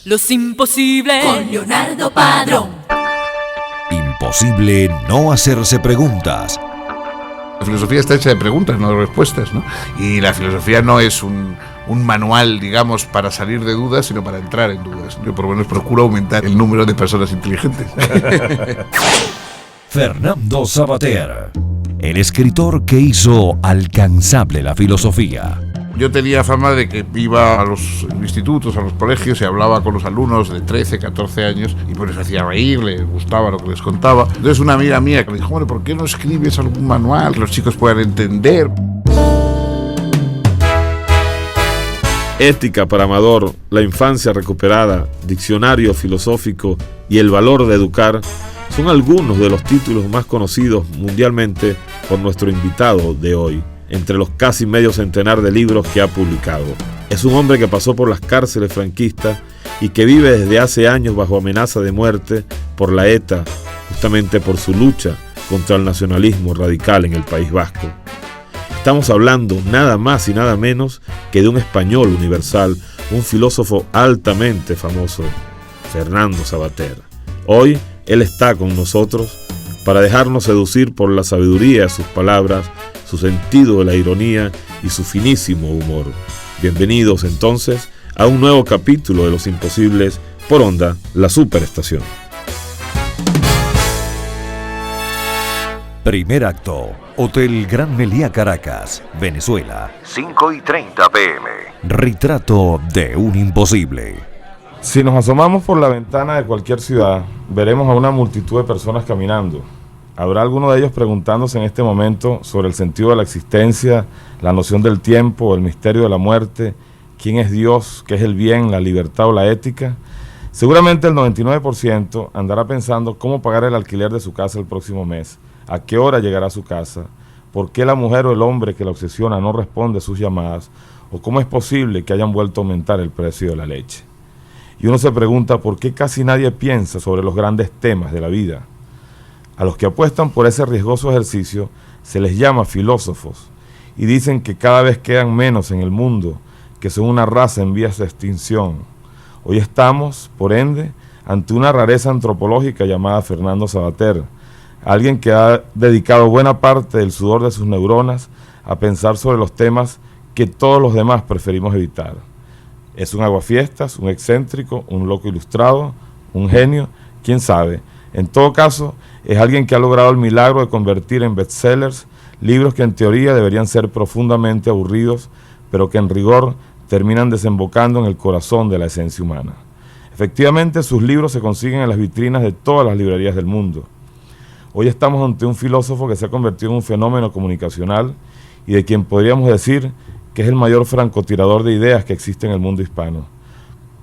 Los imposibles con Leonardo Padrón. Imposible no hacerse preguntas. La filosofía está hecha de preguntas, no de respuestas, ¿no? Y la filosofía no es un manual, digamos, para salir de dudas, sino para entrar en dudas. Yo por lo menos procuro aumentar el número de personas inteligentes. Fernando Savater, el escritor que hizo alcanzable la filosofía. Yo tenía fama de que iba a los institutos, a los colegios y hablaba con los alumnos de 13, 14 años y pues les hacía reír, les gustaba lo que les contaba. Entonces una amiga mía que me dijo, bueno, ¿por qué no escribes algún manual que los chicos puedan entender? Ética para Amador, la infancia recuperada, diccionario filosófico y el valor de educar son algunos de los títulos más conocidos mundialmente por nuestro invitado de hoy, entre los casi medio centenar de libros que ha publicado. Es un hombre que pasó por las cárceles franquistas y que vive desde hace años bajo amenaza de muerte por la ETA, justamente por su lucha contra el nacionalismo radical en el País Vasco. Estamos hablando nada más y nada menos que de un español universal, un filósofo altamente famoso, Fernando Savater. Hoy él está con nosotros para dejarnos seducir por la sabiduría de sus palabras, su sentido de la ironía y su finísimo humor. Bienvenidos entonces a un nuevo capítulo de Los Imposibles por Onda, la Superestación. Primer acto, Hotel Gran Meliá, Caracas, Venezuela, 5:30 p.m. Retrato de un imposible. Si nos asomamos por la ventana de cualquier ciudad, veremos a una multitud de personas caminando. Habrá alguno de ellos preguntándose en este momento sobre el sentido de la existencia, la noción del tiempo, el misterio de la muerte, quién es Dios, qué es el bien, la libertad o la ética. Seguramente el 99% andará pensando cómo pagar el alquiler de su casa el próximo mes, a qué hora llegará a su casa, por qué la mujer o el hombre que la obsesiona no responde a sus llamadas, o cómo es posible que hayan vuelto a aumentar el precio de la leche. Y uno se pregunta por qué casi nadie piensa sobre los grandes temas de la vida. A los que apuestan por ese riesgoso ejercicio se les llama filósofos y dicen que cada vez quedan menos en el mundo, que son una raza en vías de extinción. Hoy estamos, por ende, ante una rareza antropológica llamada Fernando Savater, alguien que ha dedicado buena parte del sudor de sus neuronas a pensar sobre los temas que todos los demás preferimos evitar. Es un aguafiestas, un excéntrico, un loco ilustrado, un genio, quién sabe. En todo caso, es alguien que ha logrado el milagro de convertir en bestsellers libros que en teoría deberían ser profundamente aburridos, pero que en rigor terminan desembocando en el corazón de la esencia humana. Efectivamente, sus libros se consiguen en las vitrinas de todas las librerías del mundo. Hoy estamos ante un filósofo que se ha convertido en un fenómeno comunicacional y de quien podríamos decir que es el mayor francotirador de ideas que existe en el mundo hispano.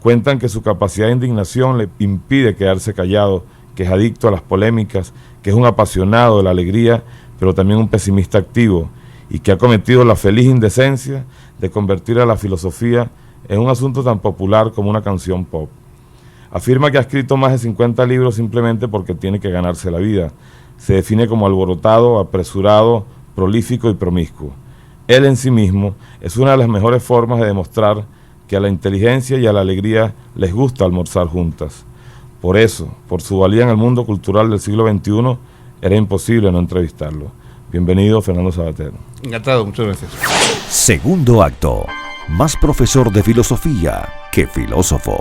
Cuentan que su capacidad de indignación le impide quedarse callado, que es adicto a las polémicas, que es un apasionado de la alegría, pero también un pesimista activo, y que ha cometido la feliz indecencia de convertir a la filosofía en un asunto tan popular como una canción pop. Afirma que ha escrito más de 50 libros simplemente porque tiene que ganarse la vida. Se define como alborotado, apresurado, prolífico y promiscuo. Él en sí mismo es una de las mejores formas de demostrar que a la inteligencia y a la alegría les gusta almorzar juntas. Por eso, por su valía en el mundo cultural del siglo XXI, era imposible no entrevistarlo. Bienvenido, Fernando Savater. Encantado, muchas gracias. Segundo acto, más profesor de filosofía que filósofo.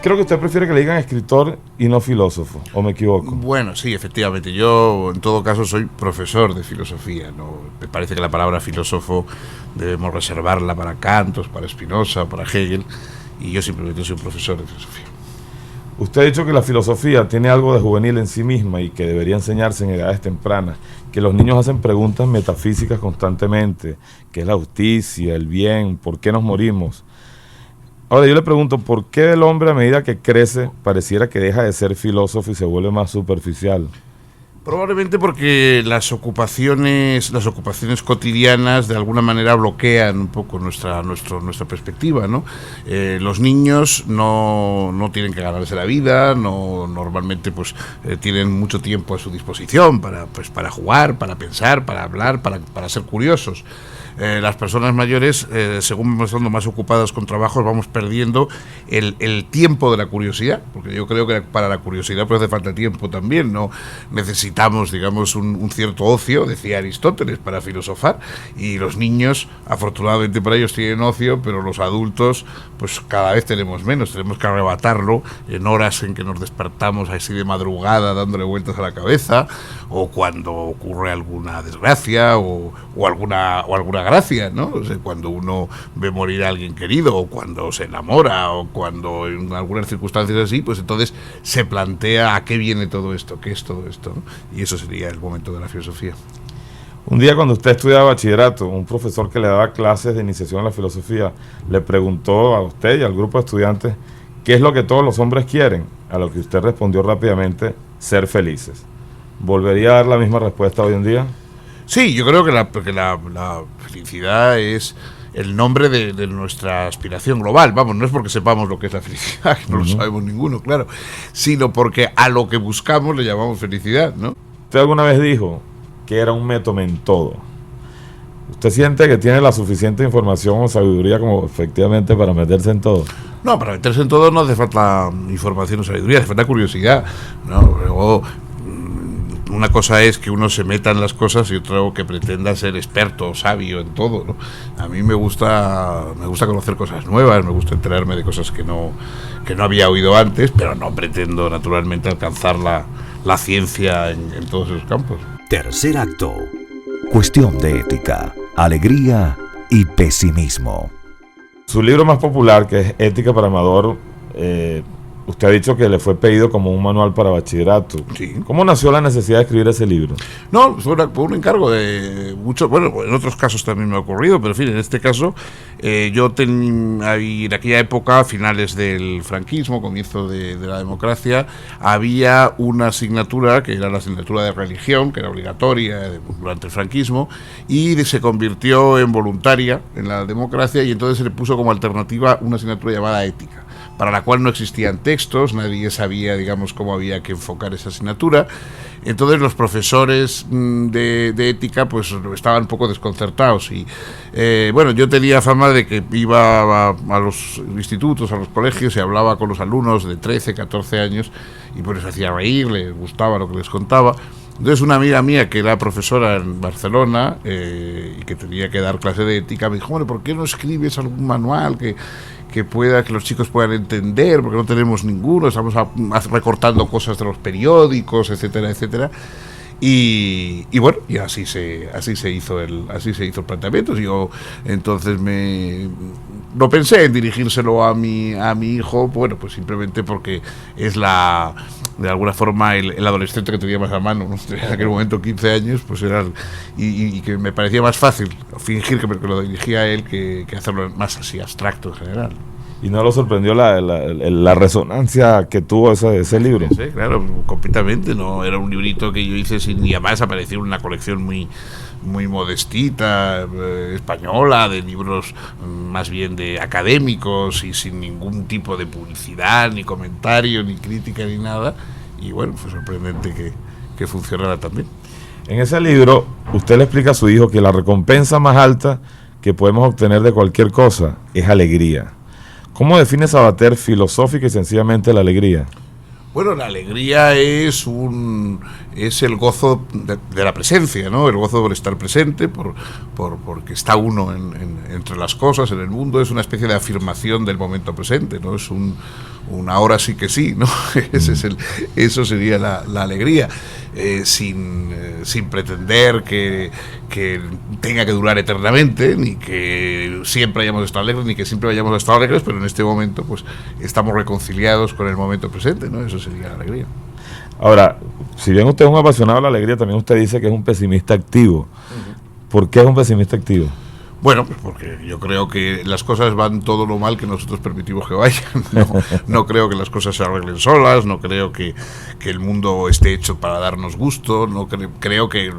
Creo que usted prefiere que le digan escritor y no filósofo, ¿o me equivoco? Bueno, sí, efectivamente. Yo, en todo caso, soy profesor de filosofía, ¿no? Me parece que la palabra filósofo debemos reservarla para Kant, para Spinoza, para Hegel, y yo simplemente soy un profesor de filosofía. Usted ha dicho que la filosofía tiene algo de juvenil en sí misma y que debería enseñarse en edades tempranas, que los niños hacen preguntas metafísicas constantemente, ¿qué es la justicia, el bien, por qué nos morimos? Ahora yo le pregunto, ¿por qué el hombre a medida que crece pareciera que deja de ser filósofo y se vuelve más superficial? Probablemente porque las ocupaciones cotidianas de alguna manera bloquean un poco nuestra perspectiva, ¿no? Los niños no tienen que ganarse la vida, normalmente tienen mucho tiempo a su disposición para jugar, para pensar, para hablar, para ser curiosos. las personas mayores, según vamos estando más ocupadas con trabajos, vamos perdiendo el tiempo de la curiosidad, porque yo creo que para la curiosidad pues hace falta tiempo también, no necesitamos, digamos, un cierto ocio, decía Aristóteles, para filosofar, y los niños, afortunadamente para ellos, tienen ocio, pero los adultos pues cada vez tenemos menos, tenemos que arrebatarlo en horas en que nos despertamos así de madrugada dándole vueltas a la cabeza, o cuando ocurre alguna desgracia o alguna gracia, ¿no? O sea, cuando uno ve morir a alguien querido, o cuando se enamora, o cuando en algunas circunstancias así, pues entonces se plantea a qué viene todo esto, qué es todo esto, ¿no? Y eso sería el momento de la filosofía. Un día cuando usted estudiaba bachillerato, un profesor que le daba clases de iniciación a la filosofía le preguntó a usted y al grupo de estudiantes qué es lo que todos los hombres quieren, a lo que usted respondió rápidamente: ser felices. ¿Volvería a dar la misma respuesta hoy en día? Sí, yo creo que la felicidad es el nombre de nuestra aspiración global. Vamos, no es porque sepamos lo que es la felicidad, que no lo sabemos ninguno, claro, sino porque a lo que buscamos le llamamos felicidad, ¿no? Usted alguna vez dijo que era un método en todo. ¿Usted siente que tiene la suficiente información o sabiduría como efectivamente para meterse en todo? No, para meterse en todo no hace falta información o sabiduría, hace falta curiosidad, ¿no? Luego, una cosa es que uno se meta en las cosas y otra que pretenda ser experto o sabio en todo, ¿no? A mí me gusta conocer cosas nuevas, me gusta enterarme de cosas que no había oído antes, pero no pretendo naturalmente alcanzar la ciencia en todos esos campos. Tercer acto. Cuestión de ética, alegría y pesimismo. Su libro más popular, que es Ética para Amador, usted ha dicho que le fue pedido como un manual para bachillerato. Sí. ¿Cómo nació la necesidad de escribir ese libro? No, fue un encargo de muchos. Bueno, en otros casos también me ha ocurrido, pero en fin, en este caso, yo en aquella época, a finales del franquismo, comienzo de la democracia, había una asignatura que era la asignatura de religión, que era obligatoria durante el franquismo, y se convirtió en voluntaria en la democracia, y entonces se le puso como alternativa una asignatura llamada ética, para la cual no existían textos, nadie sabía, digamos, cómo había que enfocar esa asignatura. Entonces los profesores de ética pues estaban un poco desconcertados y bueno, yo tenía fama de que iba a los institutos, a los colegios y hablaba con los alumnos de 13, 14 años y pues les hacía reír, les gustaba lo que les contaba. Entonces una amiga mía que era profesora en Barcelona y que tenía que dar clase de ética me dijo: bueno, ¿por qué no escribes algún manual que los chicos puedan entender? Porque no tenemos ninguno, estamos recortando cosas de los periódicos, etcétera, etcétera. Y bueno, y así se hizo el planteamiento. Yo entonces no pensé en dirigírselo a mi hijo, bueno, pues simplemente porque es de alguna forma el adolescente que tenía más a mano, ¿no? En aquel momento 15 años, pues era y que me parecía más fácil fingir que lo dirigía a él que hacerlo más así abstracto en general. ¿Y no lo sorprendió la resonancia que tuvo ese libro? Sí, claro, completamente. No era un librito que yo hice y además apareció en una colección muy modestita, española, de libros más bien de académicos y sin ningún tipo de publicidad, ni comentario, ni crítica, ni nada. Y bueno, fue sorprendente que funcionara también. En ese libro, usted le explica a su hijo que la recompensa más alta que podemos obtener de cualquier cosa es alegría. ¿Cómo define Sabater filosófica y sencillamente la alegría? Bueno, la alegría es el gozo de la presencia, ¿no? El gozo por estar presente, porque está uno entre las cosas, en el mundo. Es una especie de afirmación del momento presente, ¿no? Es un ahora sí que sí, ¿no? Eso sería la alegría, sin pretender que tenga que durar eternamente, ni que siempre hayamos estado alegres, ni que siempre hayamos estado alegres, pero en este momento pues estamos reconciliados con el momento presente, ¿no? Eso sería la alegría. Ahora, si bien usted es un apasionado de la alegría, también usted dice que es un pesimista activo. Uh-huh. ¿Por qué es un pesimista activo? Bueno, pues porque yo creo que las cosas van todo lo mal que nosotros permitimos que vayan. No creo que las cosas se arreglen solas, no creo que el mundo esté hecho para darnos gusto, creo que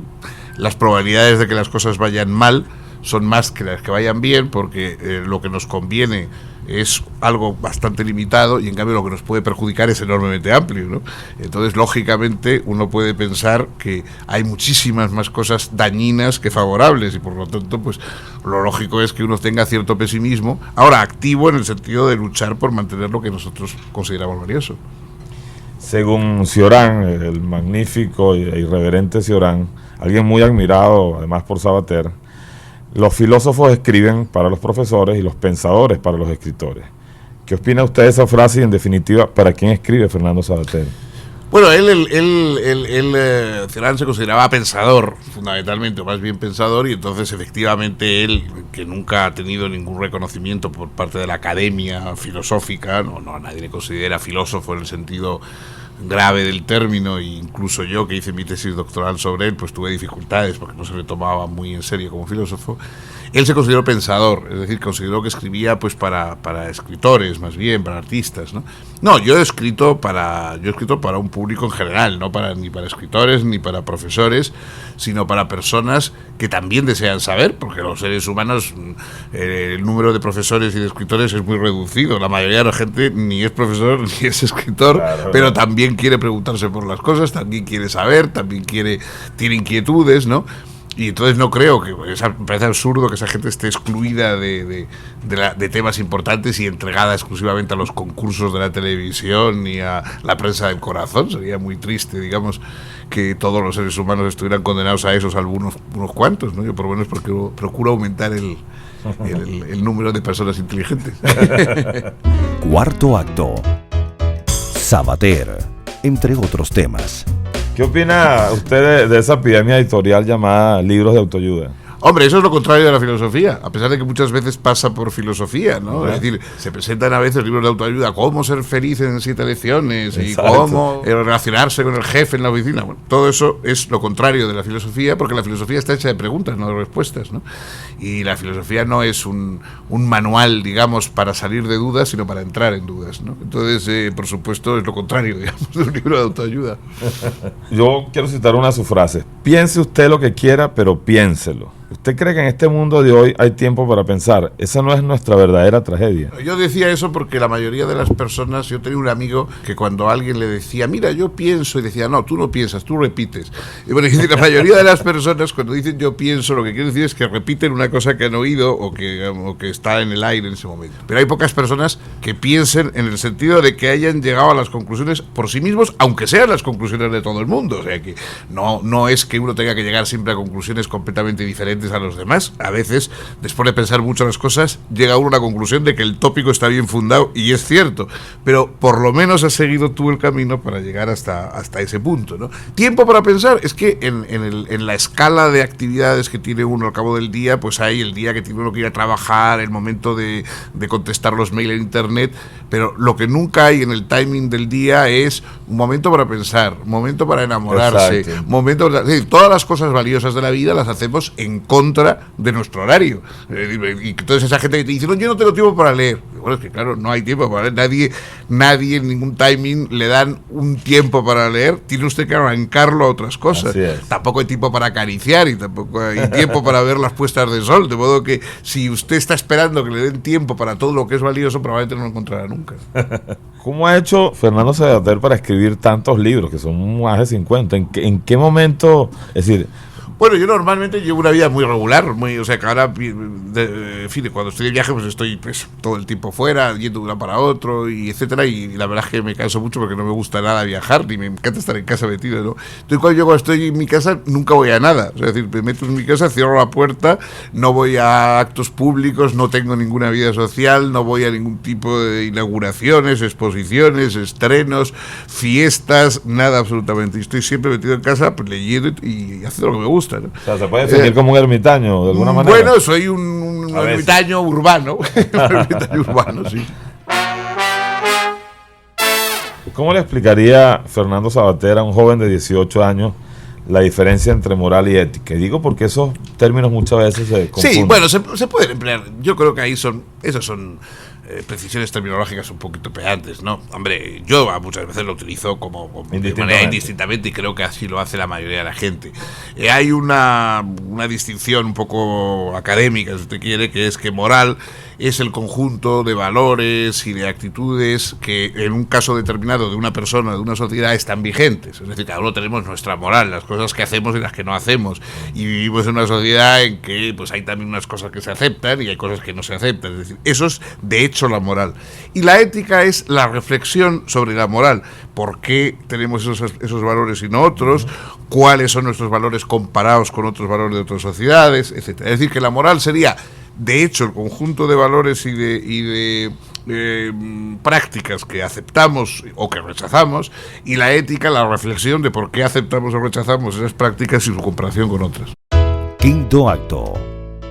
las probabilidades de que las cosas vayan mal son más que las que vayan bien, porque lo que nos conviene es algo bastante limitado y en cambio lo que nos puede perjudicar es enormemente amplio, ¿no? Entonces, lógicamente, uno puede pensar que hay muchísimas más cosas dañinas que favorables y por lo tanto, pues lo lógico es que uno tenga cierto pesimismo, ahora activo en el sentido de luchar por mantener lo que nosotros consideramos valioso. Según Cioran, el magnífico e irreverente Cioran, alguien muy admirado además por Sabater, los filósofos escriben para los profesores y los pensadores para los escritores. ¿Qué opina usted de esa frase y, en definitiva, para quién escribe Fernando Sabater? Bueno, Cioran se consideraba pensador, fundamentalmente, o más bien pensador, y entonces efectivamente él, que nunca ha tenido ningún reconocimiento por parte de la academia filosófica, no nadie le considera filósofo en el sentido grave del término, e incluso yo, que hice mi tesis doctoral sobre él, pues tuve dificultades porque no se le tomaba muy en serio como filósofo. Él se consideró pensador, es decir, consideró que escribía pues para escritores, más bien, para artistas, ¿no? No, yo he escrito para un público en general, no ni para escritores ni para profesores, sino para personas que también desean saber, porque los seres humanos, el número de profesores y de escritores es muy reducido. La mayoría de la gente ni es profesor ni es escritor, claro, pero también quiere preguntarse por las cosas, también quiere saber, también tiene inquietudes, ¿no? Y entonces no creo que, me parece absurdo que esa gente esté excluida de temas importantes y entregada exclusivamente a los concursos de la televisión y a la prensa del corazón. Sería muy triste, digamos, que todos los seres humanos estuvieran condenados a eso, salvo unos cuantos, ¿no? Yo por lo menos porque procuro aumentar el número de personas inteligentes. Cuarto acto. Sabater, entre otros temas. ¿Qué opina usted de esa epidemia editorial llamada libros de autoayuda? Hombre, eso es lo contrario de la filosofía, a pesar de que muchas veces pasa por filosofía, ¿no? Es decir, se presentan a veces libros de autoayuda, cómo ser feliz en 7 lecciones, exacto, y cómo relacionarse con el jefe en la oficina. Bueno, todo eso es lo contrario de la filosofía, porque la filosofía está hecha de preguntas, no de respuestas, ¿no? Y la filosofía no es un manual, digamos, para salir de dudas, sino para entrar en dudas, ¿no? Entonces, por supuesto, es lo contrario, digamos, de un libro de autoayuda. Yo quiero citar una de sus frases. Piense usted lo que quiera, pero piénselo. ¿Usted cree que en este mundo de hoy hay tiempo para pensar? Esa no es nuestra verdadera tragedia. Yo decía eso porque la mayoría de las personas, yo tenía un amigo que cuando alguien le decía, mira, yo pienso, y decía, no, tú no piensas, tú repites. Y bueno, la mayoría de las personas cuando dicen yo pienso, lo que quieren decir es que repiten una cosa que han oído o que está en el aire en ese momento. Pero hay pocas personas que piensen en el sentido de que hayan llegado a las conclusiones por sí mismos, aunque sean las conclusiones de todo el mundo. O sea que no es que uno tenga que llegar siempre a conclusiones completamente diferentes a los demás. A veces, después de pensar mucho las cosas, llega uno a la conclusión de que el tópico está bien fundado, y es cierto, pero por lo menos has seguido tú el camino para llegar hasta ese punto, ¿no? Tiempo para pensar, es que en la escala de actividades que tiene uno al cabo del día, pues hay el día que tiene uno que ir a trabajar, el momento de contestar los mails en internet, pero lo que nunca hay en el timing del día es un momento para pensar, un momento para enamorarse, momento para, es decir, todas las cosas valiosas de la vida las hacemos en contra de nuestro horario. Y entonces esa gente que te dice, no, yo no tengo tiempo para leer. Bueno, es que claro, no hay tiempo para leer. Nadie en ningún timing le dan un tiempo para leer. Tiene usted que arrancarlo a otras cosas. Tampoco hay tiempo para acariciar y tampoco hay tiempo para ver las puestas de sol. De modo que si usted está esperando que le den tiempo para todo lo que es valioso, probablemente no lo encontrará nunca. ¿Cómo ha hecho Fernando Sabater para escribir tantos libros, que son más de 50? ¿En qué momento? Es decir, bueno, yo normalmente llevo una vida muy regular, o sea que ahora, en fin, cuando estoy de viaje pues estoy pues todo el tiempo fuera, yendo de un lado para otro, y etcétera, y la verdad es que me canso mucho porque no me gusta nada viajar, ni me encanta estar en casa metido, ¿no? Entonces cuando estoy en mi casa nunca voy a nada, o sea, es decir, me meto en mi casa, cierro la puerta, no voy a actos públicos, no tengo ninguna vida social, no voy a ningún tipo de inauguraciones, exposiciones, estrenos, fiestas, nada absolutamente, y estoy siempre metido en casa pues leyendo y haciendo lo que me gusta, ¿no? O sea, ¿se puede definir como un ermitaño de alguna manera? Bueno, soy un ermitaño urbano. Un ermitaño urbano, sí. ¿Cómo le explicaría Fernando Sabater a un joven de 18 años la diferencia entre moral y ética. Y digo porque esos términos muchas veces se confunden. Sí, bueno, se pueden emplear. Yo creo que esas son precisiones terminológicas un poquito pedantes, ¿no? Hombre, yo muchas veces lo utilizo como de manera indistintamente y creo que así lo hace la mayoría de la gente. Hay una distinción un poco académica, si usted quiere, que es que moral es el conjunto de valores y de actitudes que en un caso determinado de una persona, de una sociedad, están vigentes. Es decir, cada uno tenemos nuestra moral, las cosas que hacemos y las que no hacemos. Y vivimos en una sociedad en que pues hay también unas cosas que se aceptan y hay cosas que no se aceptan. Es decir, eso es de hecho la moral. Y la ética es la reflexión sobre la moral. ¿Por qué tenemos esos valores y no otros? ¿Cuáles son nuestros valores comparados con otros valores de otras sociedades? Etcétera. Es decir, que la moral sería, de hecho, el conjunto de valores y de prácticas que aceptamos o que rechazamos, y la ética, la reflexión de por qué aceptamos o rechazamos esas prácticas y su comparación con otras. Quinto acto.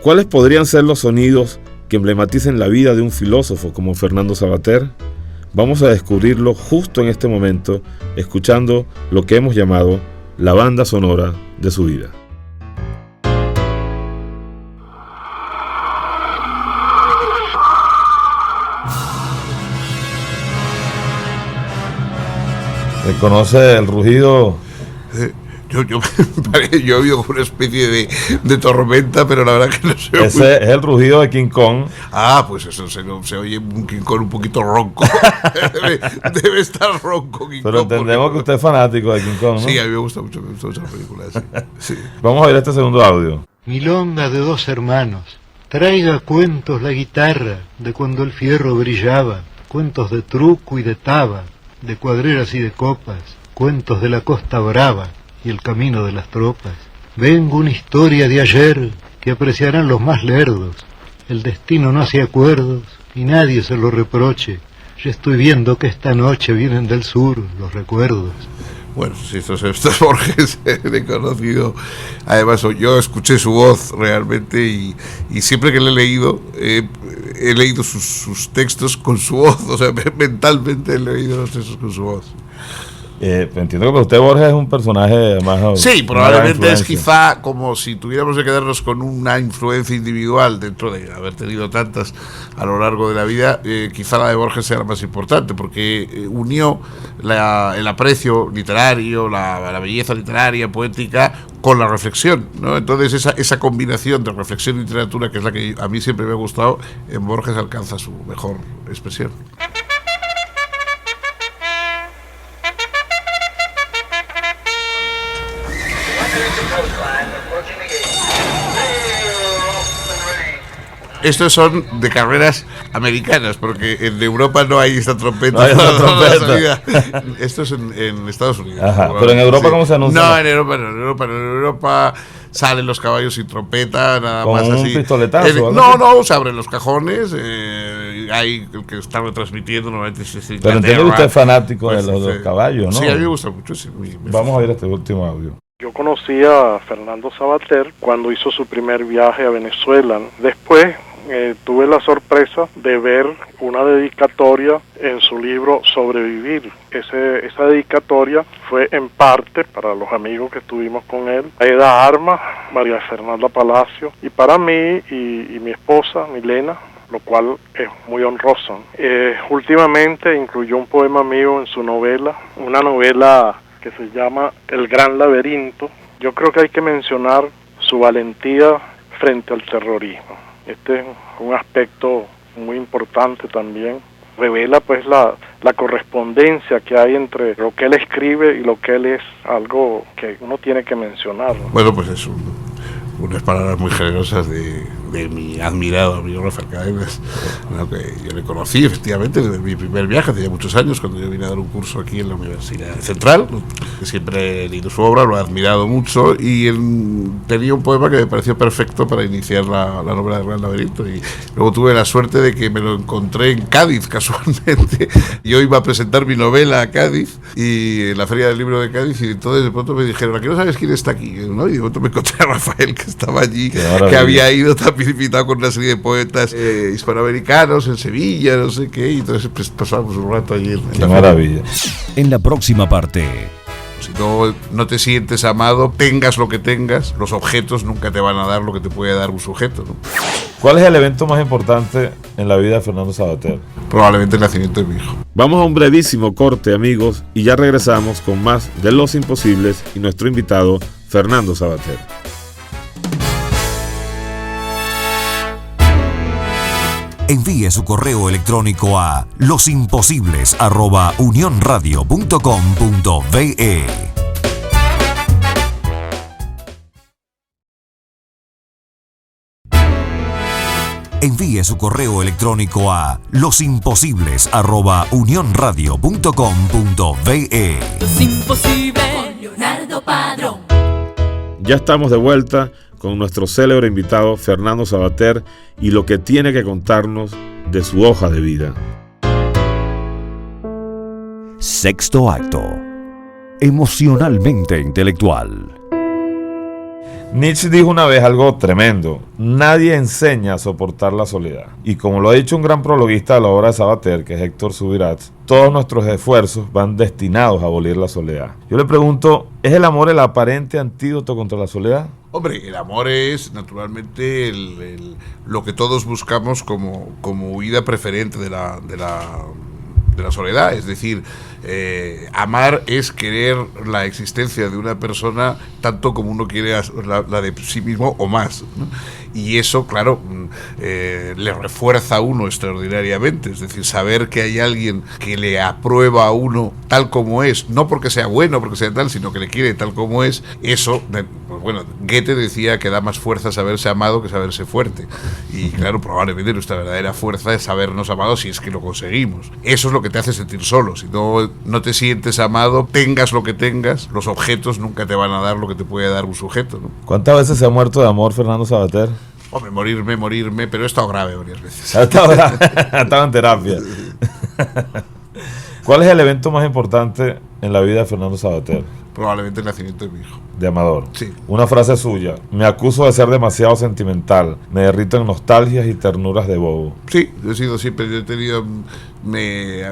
¿Cuáles podrían ser los sonidos que emblematicen la vida de un filósofo como Fernando Savater? Vamos a descubrirlo justo en este momento, escuchando lo que hemos llamado la banda sonora de su vida. ¿Se conoce el rugido? Yo he oído una especie de tormenta, pero la verdad que no sé. Ese es el rugido de King Kong. Ah, pues eso se oye un King Kong un poquito ronco. debe estar ronco King Kong. Pero entendemos que usted es fanático de King Kong, ¿no? Sí, a mí me gusta mucho esa película. Sí. Vamos a ver este segundo audio. Milonga de dos hermanos, traiga cuentos la guitarra de cuando el fierro brillaba, cuentos de truco y de taba, de cuadreras y de copas, cuentos de la Costa Brava y el camino de las tropas. Vengo una historia de ayer que apreciarán los más lerdos. El destino no hace acuerdos y nadie se lo reproche. Yo estoy viendo que esta noche vienen del sur los recuerdos. Bueno, sí, estos Borges he conocido. Además, yo escuché su voz realmente y siempre que le he leído, he leído sus textos con su voz. O sea, mentalmente he leído los textos con su voz. Entiendo que para usted Borges es un personaje más... Sí, probablemente es quizá como si tuviéramos que quedarnos con una influencia individual dentro de haber tenido tantas a lo largo de la vida, quizá la de Borges sea la más importante, porque unió el aprecio literario, la belleza literaria, poética, con la reflexión, ¿no? Entonces esa combinación de reflexión y literatura, que es la que a mí siempre me ha gustado, en Borges alcanza su mejor expresión. Estos son de carreras americanas, porque en Europa no hay esta trompeta. No hay esta trompeta. Esto es en Estados Unidos. Ajá, pero en Europa, sí. ¿Cómo se anuncia? No, en Europa salen los caballos sin trompeta, nada ¿con más un así. pistoletazo? No, se abren los cajones, hay el que está retransmitiendo normalmente. Pero entiendo que usted es fanático de los caballos, ¿no? Sí, a mí me gusta mucho. Sí, vamos a ver este último audio. Yo conocí a Fernando Savater cuando hizo su primer viaje a Venezuela. Después tuve la sorpresa de ver una dedicatoria en su libro Sobrevivir. Esa dedicatoria fue en parte para los amigos que estuvimos con él, Aida Armas, María Fernanda Palacio, y para mí y mi esposa, Milena, lo cual es muy honroso. Últimamente incluyó un poema mío en su novela, una novela que se llama El Gran Laberinto. Yo creo que hay que mencionar su valentía frente al terrorismo. Este es un aspecto muy importante también. Revela pues la correspondencia que hay entre lo que él escribe y lo que él es, algo que uno tiene que mencionar, ¿no? Bueno, pues es unas palabras muy generosas de mi admirado amigo Rafael Cadenas, que yo le conocí efectivamente desde mi primer viaje, hace ya muchos años, cuando yo vine a dar un curso aquí en la Universidad Central. Siempre he leído su obra, lo he admirado mucho, y él tenía un poema que me pareció perfecto para iniciar la novela del Gran Laberinto, y luego tuve la suerte de que me lo encontré en Cádiz casualmente. Yo iba a presentar mi novela a Cádiz, y en la Feria del Libro de Cádiz, y entonces de pronto me dijeron: ¿a qué no sabes quién está aquí? ¿No? Y de pronto me encontré a Rafael, que estaba allí, que había ido también invitado con una serie de poetas hispanoamericanos en Sevilla, no sé qué, y entonces pues, pasamos un rato allí. Qué maravilla. En la próxima parte, Si no te sientes amado, tengas lo que tengas, los objetos nunca te van a dar lo que te puede dar un sujeto, ¿no? ¿Cuál es el evento más importante en la vida de Fernando Savater? Probablemente el nacimiento de mi hijo. Vamos a un brevísimo corte, amigos, y ya regresamos con más de Los Imposibles y nuestro invitado, Fernando Savater. Envíe su correo electrónico a losimposibles@unionradio.com.be. Envíe su correo electrónico a losimposibles@unionradio.com.be. Los Imposibles con Leonardo Padrón. Ya estamos de vuelta con nuestro célebre invitado Fernando Savater y lo que tiene que contarnos de su hoja de vida. Sexto acto. Emocionalmente intelectual. Nietzsche dijo una vez algo tremendo: nadie enseña a soportar la soledad. Y como lo ha dicho un gran prologuista de la obra de Savater, que es Héctor Subirats, todos nuestros esfuerzos van destinados a abolir la soledad. Yo le pregunto, ¿es el amor el aparente antídoto contra la soledad? Hombre, el amor es naturalmente lo que todos buscamos como huida preferente de la soledad. Es decir, amar es querer la existencia de una persona tanto como uno quiere la de sí mismo o más, ¿no? Y eso, claro, le refuerza a uno extraordinariamente. Es decir, saber que hay alguien que le aprueba a uno tal como es, no porque sea bueno, porque sea tal, sino que le quiere tal como es, eso, pues bueno, Goethe decía que da más fuerza saberse amado que saberse fuerte. Y claro, probablemente nuestra verdadera fuerza es sabernos amados si es que lo conseguimos. Eso es lo que te hace sentir solo. Si no te sientes amado, tengas lo que tengas, los objetos nunca te van a dar lo que te puede dar un sujeto, ¿no? ¿Cuántas veces se ha muerto de amor Fernando Savater? Hombre, morirme, pero he estado grave varias veces. Ha estado en terapia. ¿Cuál es el evento más importante en la vida de Fernando Savater? Probablemente el nacimiento de mi hijo. De Amador. Sí. Una frase suya: me acuso de ser demasiado sentimental, me derrito en nostalgias y ternuras de bobo. Sí, he sido siempre, yo he tenido,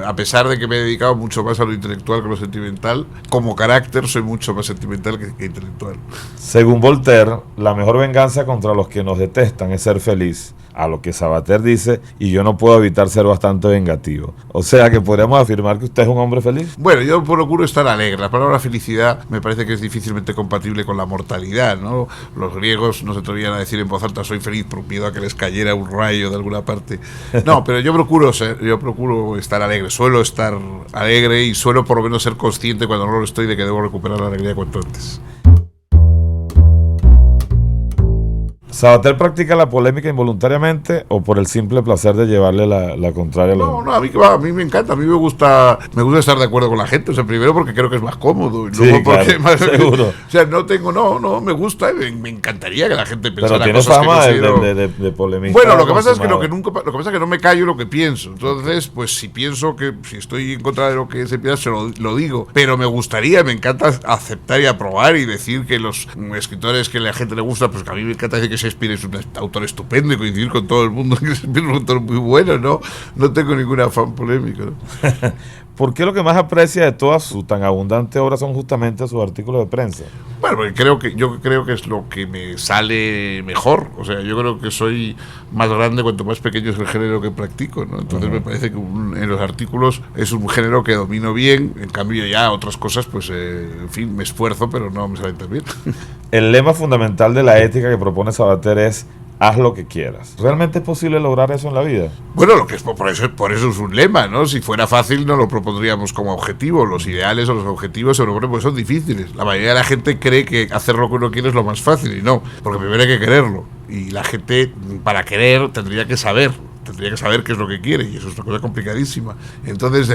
a pesar de que me he dedicado mucho más a lo intelectual que a lo sentimental, como carácter soy mucho más sentimental que intelectual. Según Voltaire, la mejor venganza contra los que nos detestan es ser feliz. A lo que Savater dice, y yo no puedo evitar ser bastante vengativo. O sea que podríamos afirmar que usted es un hombre feliz. Bueno, yo procuro estar alegre. La palabra felicidad me parece que es difícilmente compatible con la mortalidad, ¿no? Los griegos no se atrevían a decir en voz alta soy feliz por miedo a que les cayera un rayo de alguna parte. No, pero yo procuro estar alegre. Suelo estar alegre y suelo por lo menos ser consciente cuando no lo estoy de que debo recuperar la alegría cuanto antes. ¿Savater practica la polémica involuntariamente o por el simple placer de llevarle la contraria a los demás? No, a mí me encanta, a mí me gusta estar de acuerdo con la gente, o sea, primero porque creo que es más cómodo, y luego Sí, porque claro, seguro. O sea, me gusta, me encantaría que la gente pensara Pero tiene cosas fama que considero... de polemista. Bueno, lo que pasa es que no me callo lo que pienso. Entonces, pues si estoy en contra de lo que se piensa, lo digo. Pero me encanta aceptar y aprobar y decir que los escritores que a la gente le gusta, pues que a mí me encanta decir que Shakespeare es un autor estupendo y coincidir con todo el mundo que Shakespeare es un autor muy bueno, no tengo ningún afán polémico, ¿no? ¿Por qué lo que más aprecia de toda su tan abundante obra son justamente sus artículos de prensa? Bueno, porque yo creo que es lo que me sale mejor. O sea, yo creo que soy más grande cuanto más pequeño es el género que practico, ¿no? Entonces me parece que en los artículos es un género que domino bien. En cambio ya otras cosas, pues en fin, me esfuerzo, pero no me salen tan bien. El lema fundamental de la ética que propone Savater es: haz lo que quieras. ¿Realmente es posible lograr eso en la vida? Bueno, lo que es por eso es un lema, ¿no? Si fuera fácil no lo propondríamos como objetivo. Los ideales o los objetivos se proponen porque son difíciles. La mayoría de la gente cree que hacer lo que uno quiere es lo más fácil y no, porque primero hay que quererlo. Y la gente, para querer, tendría que saber qué es lo que quiere, y eso es una cosa complicadísima. Entonces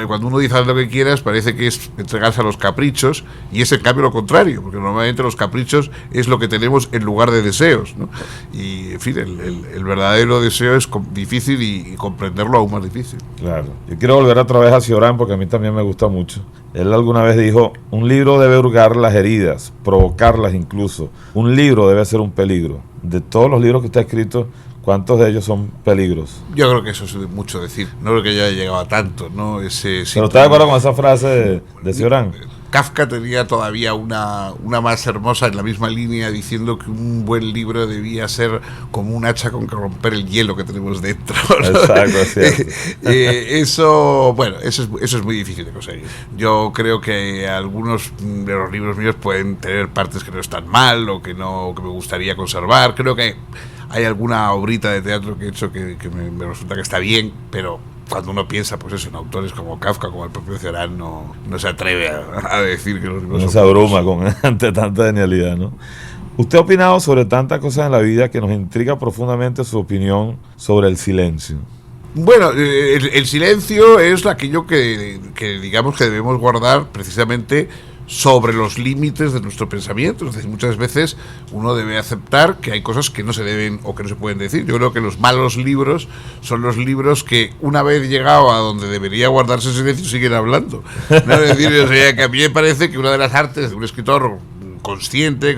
cuando uno dice haz lo que quieras, parece que es entregarse a los caprichos, y es en cambio lo contrario, porque normalmente los caprichos es lo que tenemos en lugar de deseos, ¿no? Y en fin, el verdadero deseo es difícil y comprenderlo aún más difícil. Claro. Yo quiero volver otra vez a Cioran porque a mí también me gusta mucho. Él alguna vez dijo: un libro debe hurgar las heridas, provocarlas incluso. Un libro debe ser un peligro. De todos los libros que usted ha escrito, ¿cuántos de ellos son peligros? Yo creo que eso es mucho decir. No creo que haya llegado a tanto, ¿no? ¿Pero está de acuerdo con esa frase de Cioran? Kafka tenía todavía una más hermosa en la misma línea, diciendo que un buen libro debía ser como un hacha con que romper el hielo que tenemos dentro, ¿no? Exacto, es cierto. Eso es muy difícil de conseguir. Yo creo que algunos de los libros míos pueden tener partes que no están mal o que me gustaría conservar. Creo que hay alguna obrita de teatro que he hecho que me resulta que está bien, pero cuando uno piensa, pues eso, en autores como Kafka, como el propio Cioran, no se atreve a decir que los libros No son se abruma buenos. ante tanta genialidad, ¿no? Usted ha opinado sobre tantas cosas en la vida que nos intriga profundamente su opinión sobre el silencio. Bueno, el silencio es aquello que digamos que debemos guardar precisamente sobre los límites de nuestro pensamiento. Es decir, muchas veces uno debe aceptar que hay cosas que no se deben o que no se pueden decir. Yo creo que los malos libros son los libros que, una vez llegado a donde debería guardarse el silencio, siguen hablando, ¿no? Es decir, o sea, que a mí me parece que una de las artes de un escritor consciente,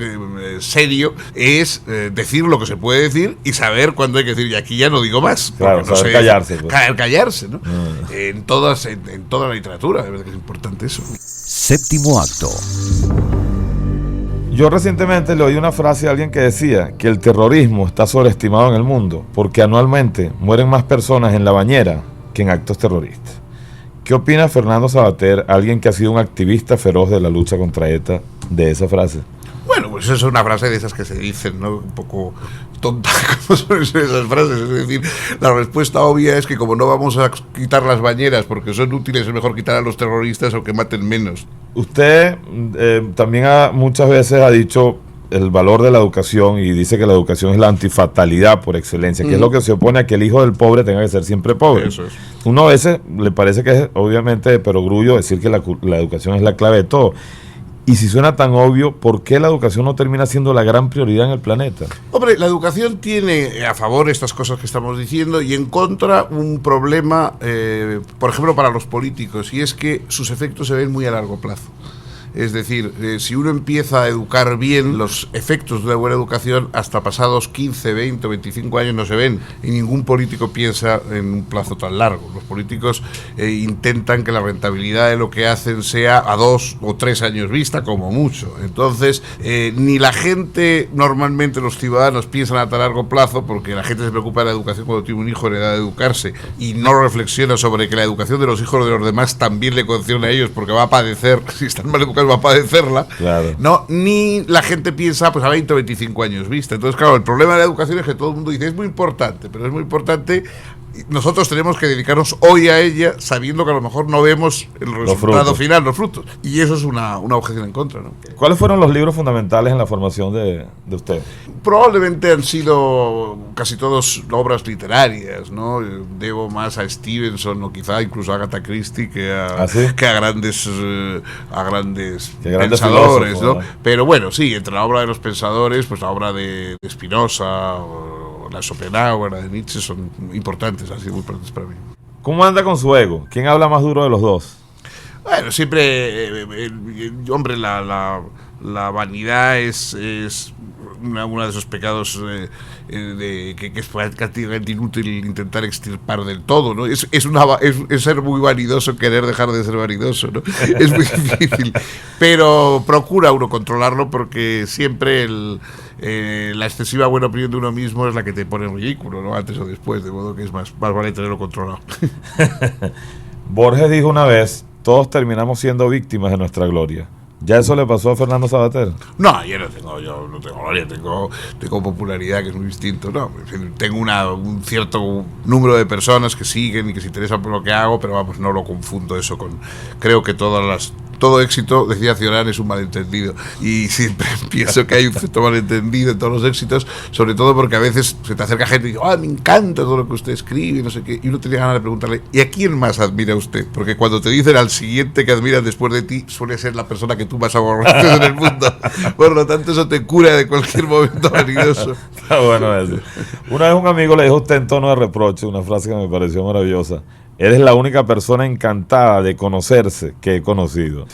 serio, es decir lo que se puede decir y saber cuándo hay que decir, y aquí ya no digo más. Claro, no saber callarse. Pues. Callarse, ¿no? En toda la literatura, de verdad que es importante eso. Séptimo acto. Yo recientemente le oí una frase a alguien que decía que el terrorismo está sobreestimado en el mundo porque anualmente mueren más personas en la bañera que en actos terroristas. ¿Qué opina Fernando Savater, alguien que ha sido un activista feroz de la lucha contra ETA, de esa frase? Bueno, pues es una frase de esas que se dicen, ¿no? Un poco tonta, como suelen ser esas frases. Es decir, la respuesta obvia es que como no vamos a quitar las bañeras porque son útiles, es mejor quitar a los terroristas o que maten menos. Usted también muchas veces ha dicho el valor de la educación y dice que la educación es la antifatalidad por excelencia, que es lo que se opone a que el hijo del pobre tenga que ser siempre pobre. Eso es. Uno a veces le parece que es obviamente de perogrullo decir que la educación es la clave de todo. Y si suena tan obvio, ¿por qué la educación no termina siendo la gran prioridad en el planeta? Hombre, la educación tiene a favor estas cosas que estamos diciendo y en contra un problema, por ejemplo, para los políticos, y es que sus efectos se ven muy a largo plazo. Es decir, si uno empieza a educar bien, los efectos de una buena educación hasta pasados 15, 20 o 25 años no se ven. Y ningún político piensa en un plazo tan largo. Los políticos intentan que la rentabilidad de lo que hacen sea a 2 o 3 años vista, como mucho. Entonces, ni la gente, normalmente los ciudadanos, piensan a tan largo plazo, porque la gente se preocupa de la educación cuando tiene un hijo en edad de educarse y no reflexiona sobre que la educación de los hijos de los demás también le concierne a ellos, porque va a padecer, si están mal educados, va a padecerla. Claro. No, ni la gente piensa pues a 20 o 25 años vista. Entonces, claro, el problema de la educación es que todo el mundo dice es muy importante, pero es muy importante. Nosotros tenemos que dedicarnos hoy a ella sabiendo que a lo mejor no vemos el resultado final, los frutos. Y eso es una objeción en contra, ¿no? ¿Cuáles fueron los libros fundamentales en la formación de usted? Probablemente han sido casi todos obras literarias, ¿no? Debo más a Stevenson o quizá incluso a Agatha Christie que a grandes pensadores, ¿no? Pero bueno, sí, entre la obra de los pensadores, pues la obra de Spinoza o la de Schopenhauer, la de Nietzsche son importantes, han sido muy importantes para mí. ¿Cómo anda con su ego? ¿Quién habla más duro de los dos? Bueno, siempre, hombre, la vanidad es uno de esos pecados que es prácticamente inútil intentar extirpar del todo, ¿no? Es ser muy vanidoso, querer dejar de ser vanidoso, ¿no? Es muy difícil, pero procura uno controlarlo porque siempre la excesiva buena opinión de uno mismo es la que te pone en ridículo, ¿no? Antes o después, de modo que es más vale tenerlo controlado. Borges dijo una vez: todos terminamos siendo víctimas de nuestra gloria. ¿Ya eso le pasó a Fernando Savater? No, yo no tengo gloria, tengo popularidad, que es muy distinto. No, tengo un cierto número de personas que siguen y que se interesan por lo que hago, pero vamos, no lo confundo eso con... Creo que todo éxito, decía Cioran, es un malentendido. Y siempre pienso que hay un cierto malentendido en todos los éxitos, sobre todo porque a veces se te acerca gente y dice, me encanta todo lo que usted escribe, no sé qué, y uno tiene ganas de preguntarle, ¿y a quién más admira usted? Porque cuando te dicen al siguiente que admiran después de ti, suele ser la persona que tú más aborreces en el mundo. Por lo tanto, eso te cura de cualquier momento vanidoso. Está bueno eso. Una vez un amigo le dijo a usted en tono de reproche una frase que me pareció maravillosa: Eres la única persona encantada de conocerse que he conocido.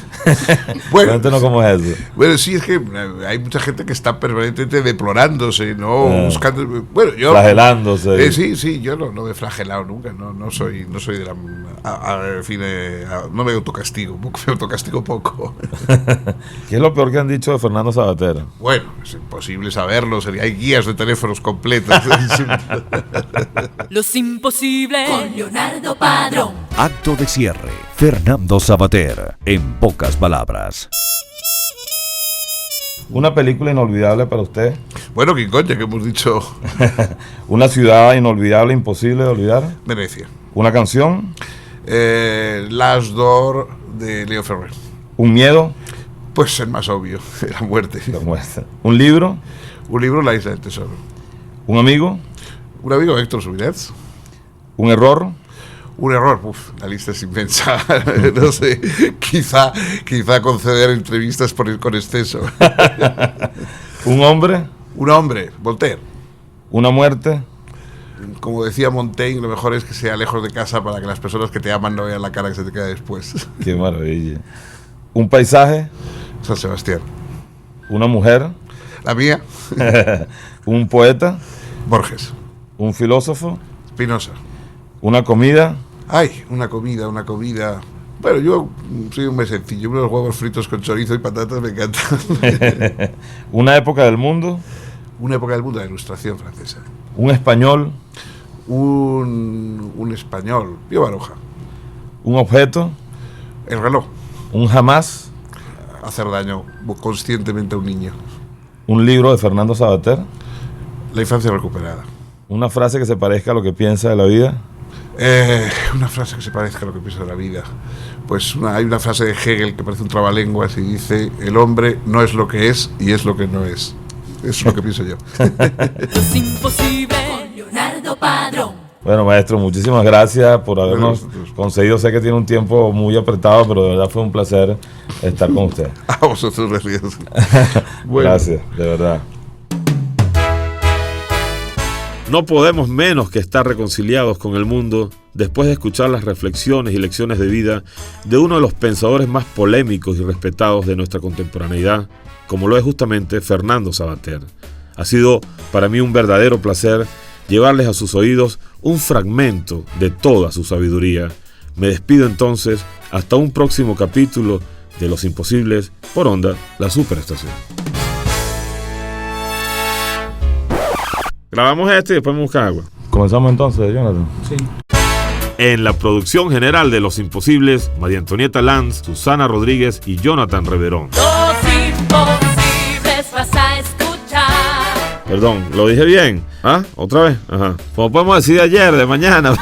Bueno, Cuéntanos cómo es eso. Bueno, sí, es que hay mucha gente que está permanentemente deplorándose, ¿no? Buscando. Bueno, yo. Flagelándose. Sí, yo no me he flagelado nunca, no soy de la. En fin, no me autocastigo, me autocastigo poco. ¿Qué es lo peor que han dicho de Fernando Savater? Bueno, es imposible saberlo, hay guías de teléfonos completas. Los imposibles con Leonardo Padrón. Acto de cierre. Fernando Savater, en pocas palabras. ¿Una película inolvidable para usted? Bueno, ¿qué coño que hemos dicho? ¿Una ciudad inolvidable, imposible de olvidar? Venecia. ¿Una canción? Last Door de Leo Ferrer. ¿Un miedo? Pues el más obvio, la muerte. La muerte. ¿Un libro? Un libro, La Isla del Tesoro. ¿Un amigo? Un amigo, Héctor Subirats. ¿Un error? Un error, la lista es inmensa. No sé, quizá conceder entrevistas con exceso. ¿Un hombre? Un hombre, Voltaire. ¿Una muerte? Como decía Montaigne, lo mejor es que sea lejos de casa para que las personas que te aman no vean la cara que se te queda después. Qué maravilla. ¿Un paisaje? San Sebastián. ¿Una mujer? La mía. ¿Un poeta? Borges. ¿Un filósofo? Spinoza. ¿Una comida? Ay, una comida. Bueno, yo soy un mes sencillo. Unos huevos fritos con chorizo y patatas me encantan. ¿Una época del mundo? Una época del mundo, la Ilustración francesa. ¿Un español? Un español, Pío Baroja. ¿Un objeto? El reloj. ¿Un jamás? Hacer daño conscientemente a un niño. ¿Un libro de Fernando Savater? La infancia recuperada. ¿Una frase que se parezca a lo que piensa de la vida? Una frase que se parezca a lo que piensa de la vida. Pues hay una frase de Hegel que parece un trabalenguas y dice: el hombre no es lo que es y es lo que no es. Eso es lo que pienso yo. Los imposibles con Leonardo Padrón. Bueno, maestro, muchísimas gracias por habernos conseguido. Sé que tiene un tiempo muy apretado, pero de verdad fue un placer estar con usted. A vosotros, gracias. Bueno. Gracias, de verdad. No podemos menos que estar reconciliados con el mundo después de escuchar las reflexiones y lecciones de vida de uno de los pensadores más polémicos y respetados de nuestra contemporaneidad, como lo es justamente Fernando Savater. Ha sido para mí un verdadero placer llevarles a sus oídos un fragmento de toda su sabiduría. Me despido entonces hasta un próximo capítulo de Los Imposibles por Onda, la Superestación. Grabamos este y después me busca agua. Comenzamos entonces, Jonathan. Sí. En la producción general de Los Imposibles, María Antonieta Lanz, Susana Rodríguez y Jonathan Reverón. Los imposibles vas a escuchar. Perdón, ¿lo dije bien? ¿Ah? ¿Otra vez? Ajá. Como podemos decir de ayer, de mañana.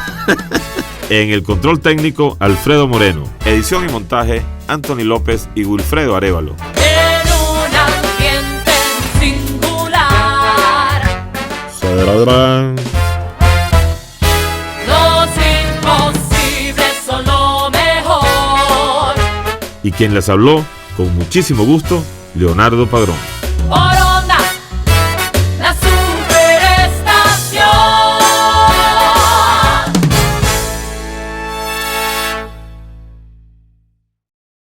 En el control técnico, Alfredo Moreno. Edición y montaje, Anthony López y Wilfredo Arévalo. En un ambiente singular. Sadradrán. Los imposibles son lo mejor. Y quien les habló, con muchísimo gusto, Leonardo Padrón. Por